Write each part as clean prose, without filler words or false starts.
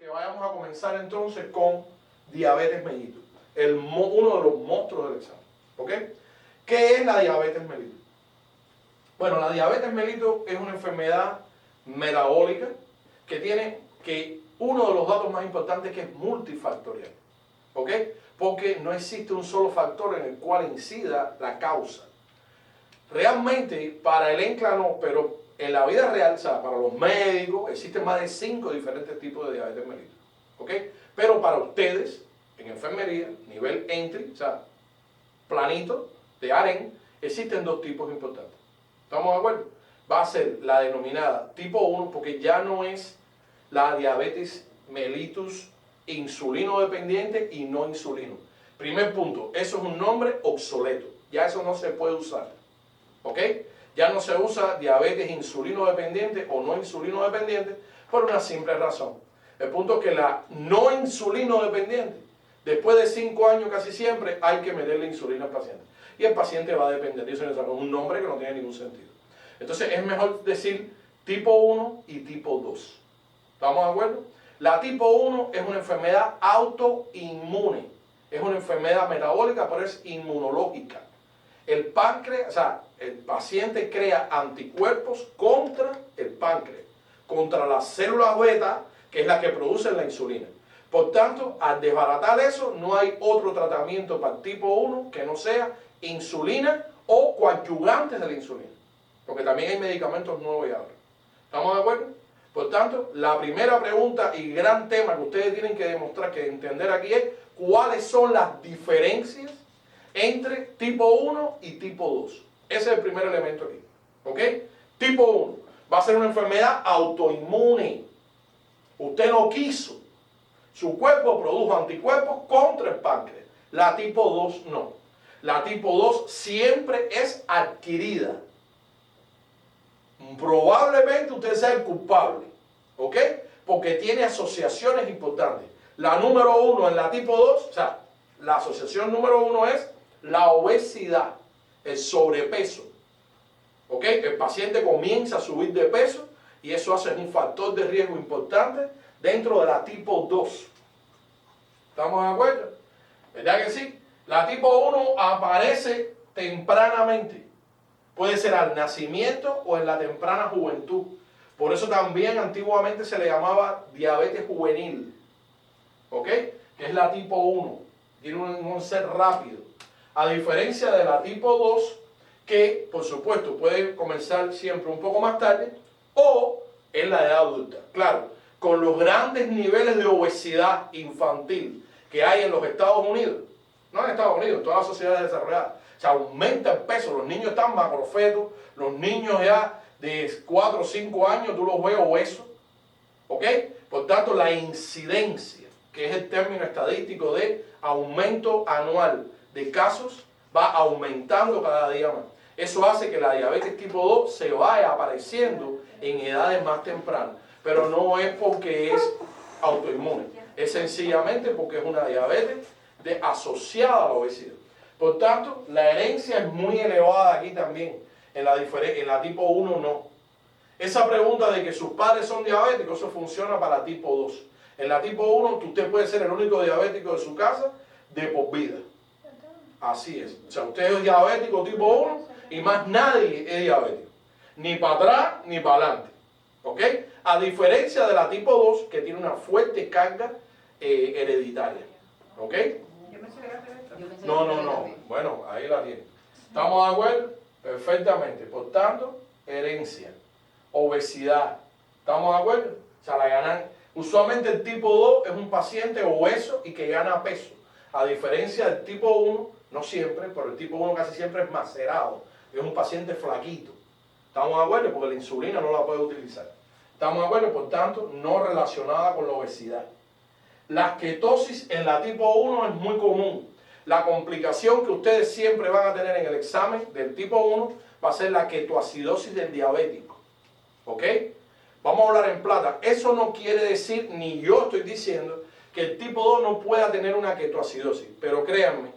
que vayamos a comenzar entonces con diabetes mellitus, uno de los monstruos del examen. ¿Ok? ¿Qué es la diabetes mellitus? Bueno, la diabetes mellitus es una enfermedad metabólica que uno de los datos más importantes es que es multifactorial. ¿Ok? Porque no existe un solo factor en el cual incida la causa. Realmente para el ENCLA no, pero en la vida real, o sea, para los médicos, existen más de 5 diferentes tipos de diabetes mellitus. ¿Ok? Pero para ustedes, en enfermería, nivel entry, o sea, planito de AREN, existen 2 tipos importantes. ¿Estamos de acuerdo? Va a ser la denominada tipo 1, porque ya no es la diabetes mellitus insulino dependiente y no insulino. Primer punto, eso es un nombre obsoleto. Ya eso no se puede usar. ¿Ok? Ya no se usa diabetes insulino dependiente o no insulino dependiente por una simple razón. El punto es que la no insulino dependiente, después de 5 años casi siempre hay que meterle insulina al paciente. Y el paciente va a depender de eso, es un nombre que no tiene ningún sentido. Entonces es mejor decir tipo 1 y tipo 2. ¿Estamos de acuerdo? La tipo 1 es una enfermedad autoinmune. Es una enfermedad metabólica, pero es inmunológica. El páncreas, o sea, el paciente crea anticuerpos contra el páncreas, contra las células beta, que es la que produce la insulina. Por tanto, al desbaratar eso, no hay otro tratamiento para el tipo 1 que no sea insulina o coadyuvantes de la insulina. Porque también hay medicamentos nuevos y ahora. ¿Estamos de acuerdo? Por tanto, la primera pregunta y gran tema que ustedes tienen que demostrar, que entender aquí es cuáles son las diferencias entre tipo 1 y tipo 2. Ese es el primer elemento aquí. ¿Ok? Tipo 1 va a ser una enfermedad autoinmune. Usted no quiso. Su cuerpo produjo anticuerpos contra el páncreas. La tipo 2 no. La tipo 2 siempre es adquirida. Probablemente usted sea el culpable. ¿Ok? Porque tiene asociaciones importantes. La número 1 en la tipo 2, o sea, la asociación número 1 es la obesidad, el sobrepeso. ¿Ok? El paciente comienza a subir de peso y eso hace un factor de riesgo importante dentro de la tipo 2. ¿Estamos de acuerdo? ¿Verdad que sí? La tipo 1 aparece tempranamente. Puede ser al nacimiento o en la temprana juventud. Por eso también antiguamente se le llamaba diabetes juvenil. ¿Ok? Que es la tipo 1. Tiene un onset rápido. A diferencia de la tipo 2, que por supuesto puede comenzar siempre un poco más tarde o en la edad adulta. Claro, con los grandes niveles de obesidad infantil que hay en los Estados Unidos, no en Estados Unidos, en todas las sociedades desarrolladas, se aumenta el peso, los niños están macrofetos, los niños ya de 4 o 5 años tú los ves obesos, ¿ok? Por tanto, la incidencia, que es el término estadístico de aumento anual de casos, va aumentando cada día más. Eso hace que la diabetes tipo 2 se vaya apareciendo en edades más tempranas, pero no es porque es autoinmune, es sencillamente porque es una diabetes asociada a la obesidad. Por tanto, la herencia es muy elevada aquí también, en la tipo 1 no. Esa pregunta de que sus padres son diabéticos, eso funciona para tipo 2. En la tipo 1, usted puede ser el único diabético de su casa de por vida. Así es. O sea, usted es diabético tipo 1 y más nadie es diabético. Ni para atrás ni para adelante. ¿Ok? A diferencia de la tipo 2, que tiene una fuerte carga hereditaria. ¿Ok? No. Bueno, ahí la tiene. ¿Estamos de acuerdo? Perfectamente. Por tanto, herencia, obesidad. ¿Estamos de acuerdo? O sea, la ganan. Usualmente el tipo 2 es un paciente obeso y que gana peso. A diferencia del tipo 1, no siempre, pero el tipo 1 casi siempre es macerado. Es un paciente flaquito. ¿Estamos de acuerdo? Porque la insulina no la puede utilizar. ¿Estamos de acuerdo? Por tanto, no relacionada con la obesidad. La ketosis en la tipo 1 es muy común. La complicación que ustedes siempre van a tener en el examen del tipo 1 va a ser la ketoacidosis del diabético. ¿Ok? Vamos a hablar en plata. Eso no quiere decir, ni yo estoy diciendo, que el tipo 2 no pueda tener una ketoacidosis. Pero créanme,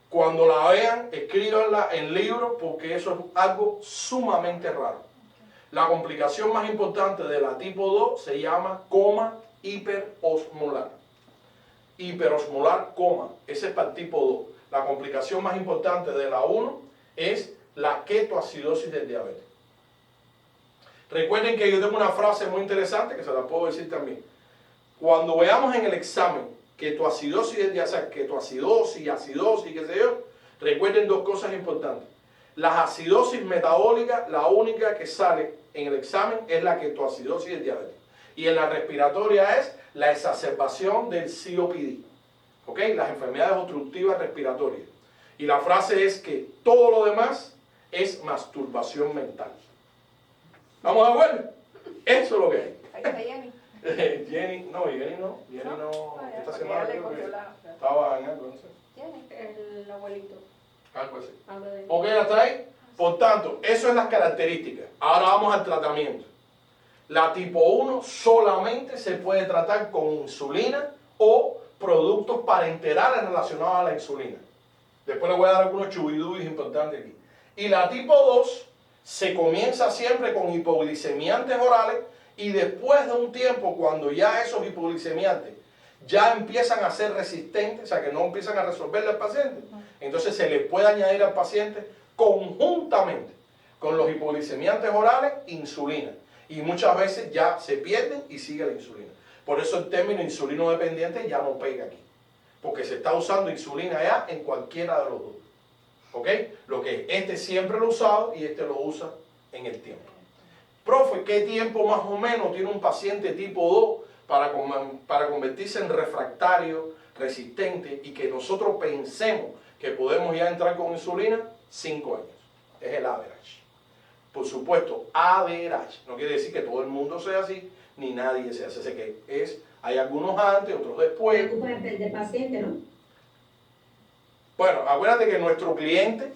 cuando la vean, escríbanla en libros porque eso es algo sumamente raro. La complicación más importante de la tipo 2 se llama coma hiperosmolar. Hiperosmolar, coma. Ese es para el tipo 2. La complicación más importante de la 1 es la ketoacidosis del diabetes. Recuerden que yo tengo una frase muy interesante que se la puedo decir también. Cuando veamos en el examen ketoacidosis del diabetes, o sea, ketoacidosis, acidosis, qué sé yo, recuerden dos cosas importantes. La acidosis metabólica, la única que sale en el examen es la ketoacidosis del diabetes. Y en la respiratoria es la exacerbación del COPD. ¿Ok? Las enfermedades obstructivas respiratorias. Y la frase es que todo lo demás es masturbación mental. ¿Vamos de acuerdo? Eso es lo que hay. Ahí está Jenny. Jenny no, esta semana creo que la... estaba en algo, no sé. Jenny, el abuelito. Algo así. Habla de... ¿Ok? ¿Hasta ahí? Por tanto, eso es las características. Ahora vamos al tratamiento. La tipo 1 solamente se puede tratar con insulina o productos parenterales relacionados a la insulina. Después les voy a dar algunos chubidubis importantes aquí. Y la tipo 2 se comienza siempre con hipoglicemiantes orales y después de un tiempo, cuando ya esos hipoglicemiantes ya empiezan a ser resistentes, o sea que no empiezan a resolverle al paciente, entonces se le puede añadir al paciente conjuntamente con los hipoglicemiantes orales insulina. Y muchas veces ya se pierden y sigue la insulina. Por eso el término insulino dependiente ya no pega aquí. Porque se está usando insulina ya en cualquiera de los dos. ¿Ok? Lo que este siempre lo ha usado y este lo usa en el tiempo. Profe, ¿qué tiempo más o menos tiene un paciente tipo 2 para convertirse en refractario, resistente y que nosotros pensemos que podemos ya entrar con insulina? 5 años. Es el average. Por supuesto, average. No quiere decir que todo el mundo sea así, ni nadie sea así. Así que hay algunos antes, otros después. Preocuparte del paciente, ¿no? Bueno, acuérdate que nuestro cliente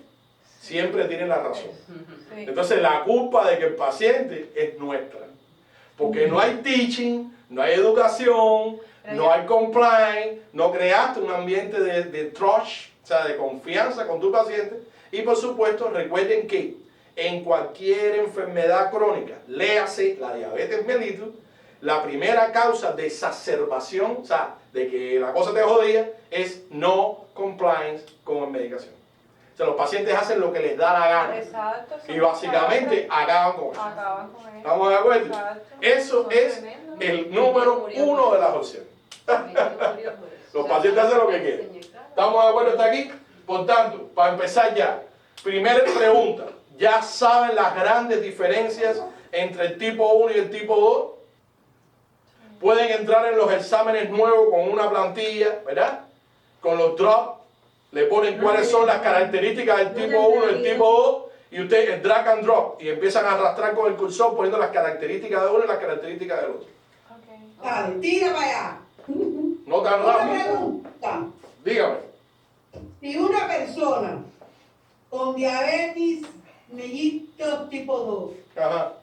siempre tiene la razón. Sí. Entonces la culpa de que el paciente es nuestra. Porque no hay teaching, no hay educación, no hay compliance, no creaste un ambiente de trust, o sea, de confianza con tu paciente. Y por supuesto, recuerden que en cualquier enfermedad crónica, léase la diabetes mellitus, la primera causa de exacerbación, o sea, de que la cosa te jodía, es no compliance con la medicación. O sea, los pacientes hacen lo que les da la gana. Exacto. Y básicamente acaban con eso. Acaban con eso. ¿Estamos de acuerdo? Exacto. Eso Son es tremendos. el número 1 de las opciones. Los pacientes hacen lo que quieren. ¿Estamos de acuerdo hasta aquí? Por tanto, para empezar ya, primera pregunta. ¿Ya saben las grandes diferencias entre el tipo 1 y el tipo 2? Pueden entrar en los exámenes nuevos con una plantilla, ¿verdad? Con los drops, le ponen cuáles son las características del tipo 1 y el tipo 2, y ustedes el drag and drop, y empiezan a arrastrar con el cursor poniendo las características de uno y las características del otro. Okay. Dale, tira para allá. No tan Una rápido. pregunta. Dígame. Si una persona con diabetes mellitus tipo 2, Ajá.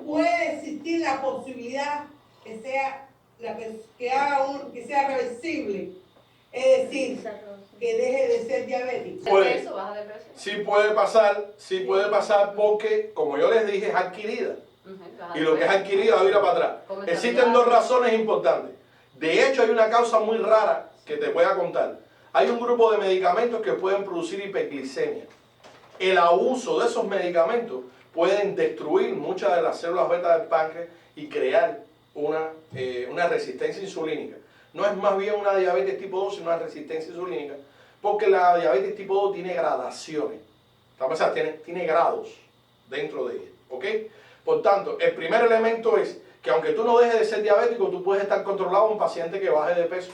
puede existir la posibilidad que sea, que sea reversible, es decir, que deje de ser diabético. Puede. Eso, baja de peso. Sí puede pasar porque, como yo les dije, es adquirida. Baja Y de lo que es peso. adquirida va a ir para atrás. Come Existen saludable. dos razones importantes. De hecho, hay una causa muy rara que te voy a contar. Hay un grupo de medicamentos que pueden producir hiperglicemia. El abuso de esos medicamentos pueden destruir muchas de las células beta del páncreas y crear una resistencia insulínica. No es más bien una diabetes tipo 2, sino una resistencia insulínica, porque la diabetes tipo 2 tiene gradaciones. O sea, tiene grados dentro de ella. ¿Ok? Por tanto, el primer elemento es que aunque tú no dejes de ser diabético, tú puedes estar controlado a un paciente que baje de peso.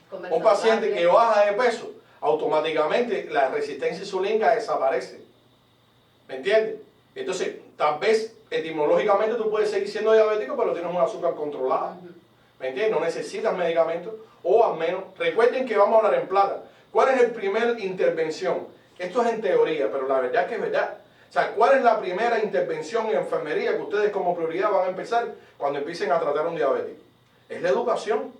Comer Un paciente saludable. que baja de peso, automáticamente la resistencia insulínica desaparece. ¿Me entiendes? Entonces, tal vez etimológicamente tú puedes seguir siendo diabético, pero tienes un azúcar controlada. ¿Me entiendes? No necesitas medicamentos, o al menos, recuerden que vamos a hablar en plata. ¿Cuál es el primer intervención? Esto es en teoría, pero la verdad es que es verdad. O sea, ¿cuál es la primera intervención en enfermería que ustedes como prioridad van a empezar cuando empiecen a tratar a un diabético? Es la educación,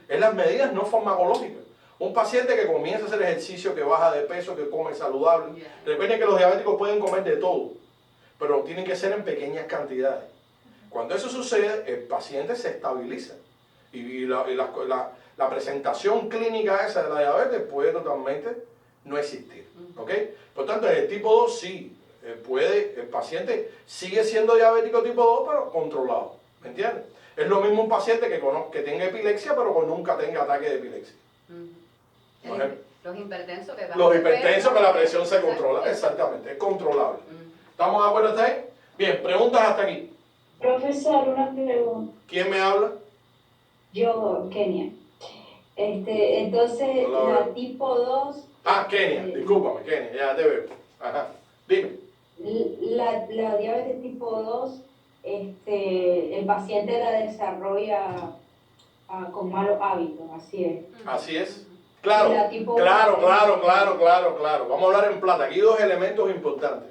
es las medidas no farmacológicas. Un paciente que comienza a hacer ejercicio, que baja de peso, que come saludable. Recuerden que los diabéticos pueden comer de todo, pero tienen que ser en pequeñas cantidades. Cuando eso sucede, el paciente se estabiliza. Y la presentación clínica esa de la diabetes puede totalmente no existir. ¿Ok? Por tanto, en el tipo 2 sí, el paciente sigue siendo diabético tipo 2, pero controlado. ¿Me entiendes? Es lo mismo un paciente que tenga epilepsia, pero que nunca tenga ataque de epilepsia. Los hipertensos que Los hipertensos que la presión se controla, exactamente, es controlable. ¿Estamos de acuerdo hasta ahí? Bien, preguntas hasta aquí. Profesor, una pregunta. ¿Quién me habla? Yo, Kenia. Entonces, Hola. la tipo 2... Ah, Kenia, discúlpame, Kenia, ya te veo. Ajá, dime. La diabetes tipo 2, el paciente la desarrolla con malos hábitos, así es. Así es. Claro, Y la tipo claro. uno- Vamos a hablar en plata. Aquí dos elementos importantes.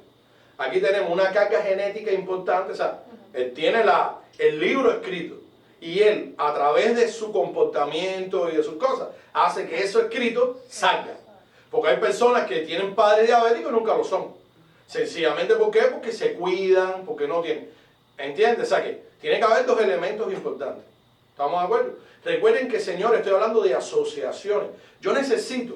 Aquí tenemos una carga genética importante. O sea, él tiene el libro escrito. Y él, a través de su comportamiento y de sus cosas, hace que eso escrito salga. Porque hay personas que tienen padres diabéticos y nunca lo son. Sencillamente, ¿por qué? Porque se cuidan, porque no tienen. ¿Entiendes? O sea que tiene que haber dos elementos importantes. ¿Estamos de acuerdo? Recuerden que, señores, estoy hablando de asociaciones. Yo necesito,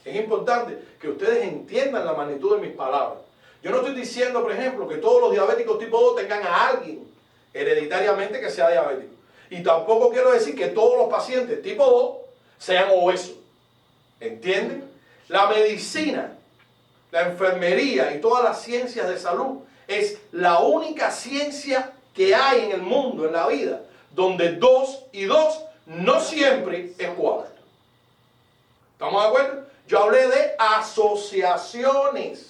es importante que ustedes entiendan la magnitud de mis palabras. Yo no estoy diciendo, por ejemplo, que todos los diabéticos tipo 2 tengan a alguien hereditariamente que sea diabético. Y tampoco quiero decir que todos los pacientes tipo 2 sean obesos. ¿Entienden? La medicina, la enfermería y todas las ciencias de salud es la única ciencia que hay en el mundo, en la vida, donde 2 y 2 no siempre es 4. ¿Estamos de acuerdo? Yo hablé de asociaciones.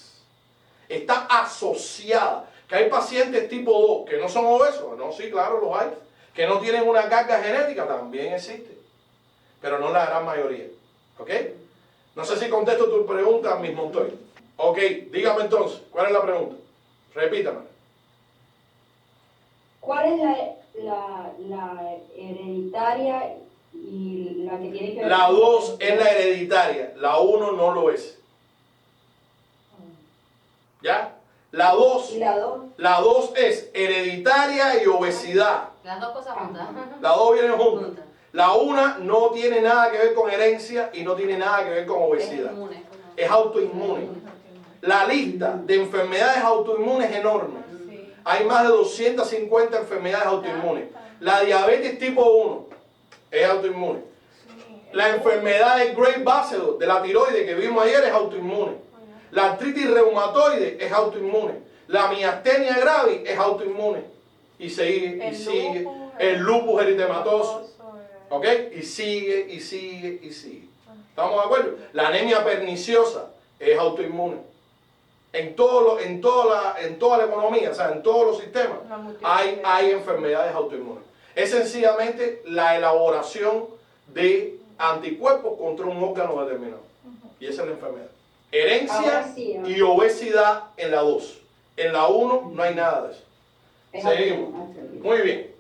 Está asociada. Que hay pacientes tipo 2 que no son obesos. No, sí, claro, los hay. Que no tienen una carga genética, también existe. Pero no la gran mayoría. ¿Ok? No sé si contesto tu pregunta, Miss Montoy. Ok, dígame entonces, ¿cuál es la pregunta? Repítame. ¿Cuál es la hereditaria y la que tiene que ver La con- 2 es la hereditaria, la 1 no lo es. ¿Ya? La 2 ¿Y la 2? La 2 es hereditaria y obesidad. Las dos cosas juntas. Las dos vienen juntas. Juntas. La una no tiene nada que ver con herencia y no tiene nada que ver con Es obesidad. inmune. Es autoinmune. La lista de enfermedades autoinmunes es enorme. Sí. Hay más de 250 enfermedades autoinmunes. La diabetes tipo 1 es autoinmune. La enfermedad del Great Bacillus, de la tiroides que vimos ayer, es autoinmune. La artritis reumatoide es autoinmune. La miastenia gravis es autoinmune. Y sigue, y sigue. El lupus eritematoso. ¿Ok? Y sigue, y sigue, y sigue. ¿Estamos de acuerdo? La anemia perniciosa es autoinmune. En toda la economía, o sea, en todos los sistemas, hay enfermedades autoinmunes. Es sencillamente la elaboración de anticuerpos contra un órgano determinado. Y esa es la enfermedad. Herencia Ahora sí, ahora. y obesidad en la 2. En la 1 no hay nada de eso. Es Seguimos. autoinmune. Muy bien.